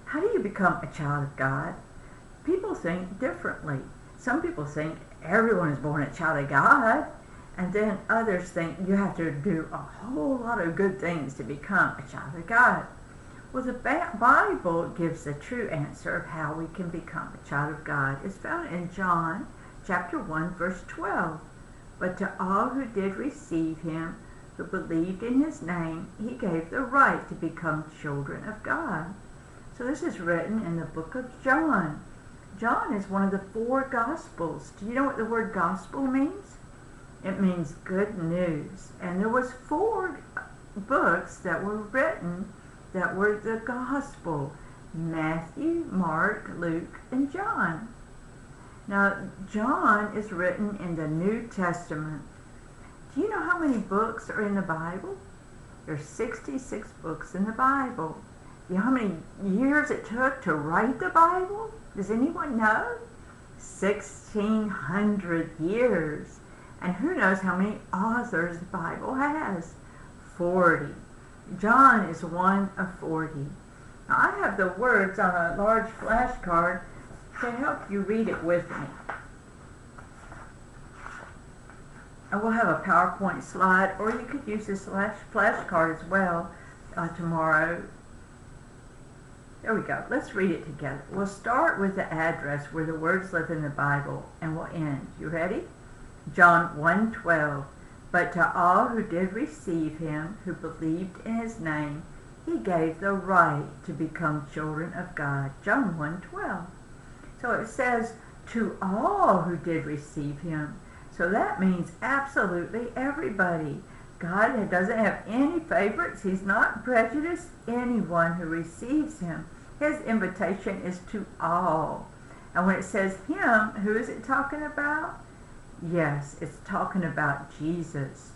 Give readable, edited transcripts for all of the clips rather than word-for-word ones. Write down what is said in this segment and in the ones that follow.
How do you become a child of God? People think differently. Some people think everyone is born a child of God, and then others think you have to do a whole lot of good things to become a child of God. Well, the Bible gives the true answer of how we can become a child of God. It's found in John chapter 1, verse 12. But to all who did receive him, who believed in his name, he gave the right to become children of God. So this is written in the book of John. John is one of the 4 Gospels. Do you know what the word gospel means? It means good news. And there was 4 books that were written that were the gospel: Matthew, Mark, Luke, and John. Now, John is written in the New Testament. Do you know how many books are in the Bible? There's 66 books in the Bible. Do you know how many years it took to write the Bible? Does anyone know? 1,600 years. And who knows how many authors the Bible has? 40. John is one of 40. Now, I have the words on a large flashcard to help you read it with me. And we'll have a PowerPoint slide, or you could use this flashcard as well tomorrow. There we go. Let's read it together. We'll start with the address where the words live in the Bible, and we'll end. You ready? John 1:12. But to all who did receive him, who believed in his name, he gave the right to become children of God. John 1:12. So it says, to all who did receive him. So that means absolutely everybody. God doesn't have any favorites. He's not prejudiced anyone who receives him. His invitation is to all. And when it says him, who is it talking about? Yes, it's talking about Jesus.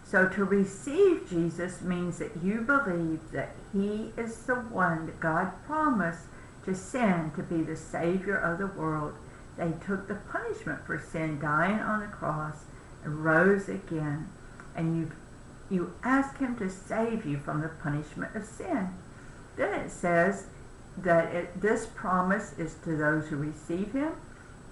So to receive Jesus means that you believe that he is the one that God promised to send to be the Savior of the world. They took the punishment for sin, dying on the cross, and rose again. And you ask him to save you from the punishment of sin. Then it says that this promise is to those who receive him,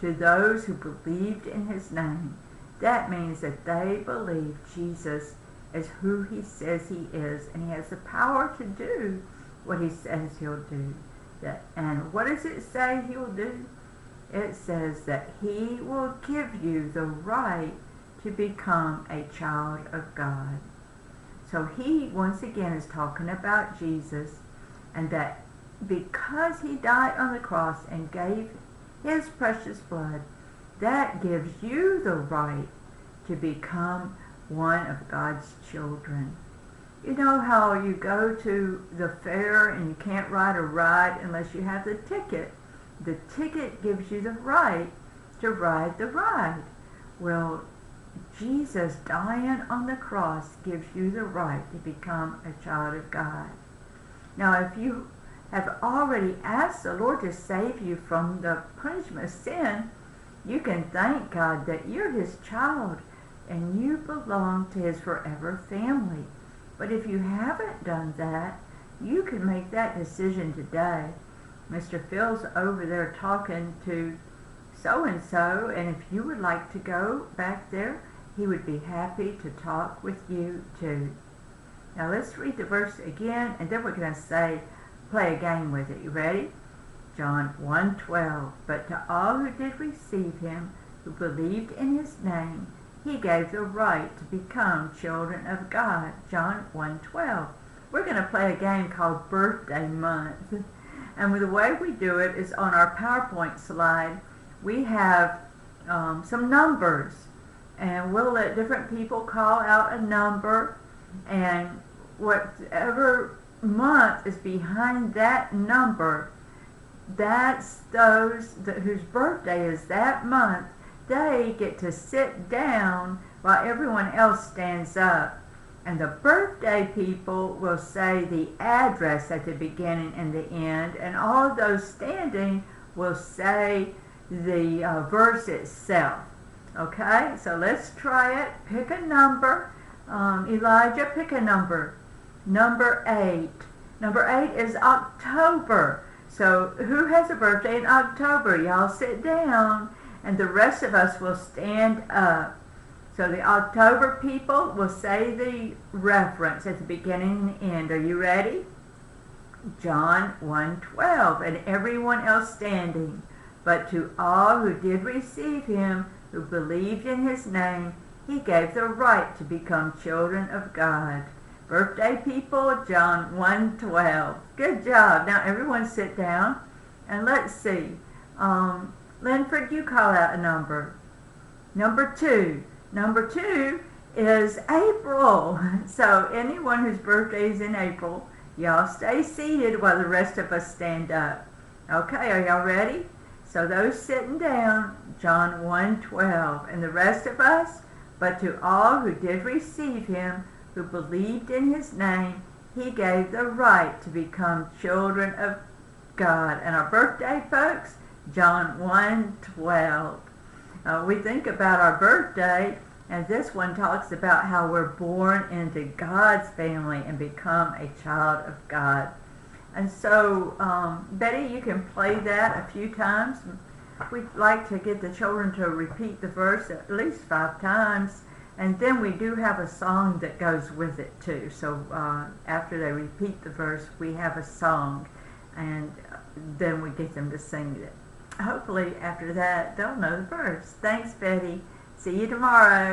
to those who believed in his name. That means that they believe Jesus is who he says he is, and he has the power to do what he says he'll do. And what does it say he'll do? It says that he will give you the right to become a child of God. So he, once again, is talking about Jesus, and that because he died on the cross and gave his precious blood, that gives you the right to become one of God's children. You know how you go to the fair and you can't ride a ride unless you have the ticket. The ticket gives you the right to ride the ride. Well, Jesus dying on the cross gives you the right to become a child of God. Now, if you have already asked the Lord to save you from the punishment of sin, you can thank God that you're his child and you belong to his forever family. But if you haven't done that, you can make that decision today. Mr. Phil's over there talking to so-and-so, and if you would like to go back there, he would be happy to talk with you too. Now let's read the verse again, and then we're going to play a game with it. You ready? John 1:12. But to all who did receive him, who believed in his name, he gave the right to become children of God. John 1:12. We're going to play a game called Birthday Month. And the way we do it is on our PowerPoint slide. We have some numbers, and we'll let different people call out a number, and whatever month is behind that number, that's those whose birthday is that month. They get to sit down while everyone else stands up. And the birthday people will say the address at the beginning and the end, and all of those standing will say the verse itself. Okay, so let's try it. Pick a number. Elijah, pick a number. Number 8. Number 8 is October. So who has a birthday in October? Y'all sit down, and the rest of us will stand up. So the October people will say the reference at the beginning and end. Are you ready? John 1:12, and everyone else standing. But to all who did receive him, who believed in his name, he gave the right to become children of God. Birthday people, John 1:12. Good job. Now everyone sit down, and let's see. Linford, you call out a number. Number 2. Number 2 is April. So anyone whose birthday is in April, y'all stay seated while the rest of us stand up. Okay, are y'all ready? So those sitting down, John 1:12, and the rest of us, but to all who did receive him, who believed in his name, he gave the right to become children of God. And our birthday, folks, John 1:12. We think about our birthday, and this one talks about how we're born into God's family and become a child of God. And so, Betty, you can play that a few times. We'd like to get the children to repeat the verse at least 5 times. And then we do have a song that goes with it too. So after they repeat the verse, we have a song, and then we get them to sing it. Hopefully after that, they'll know the verse. Thanks, Betty. See you tomorrow.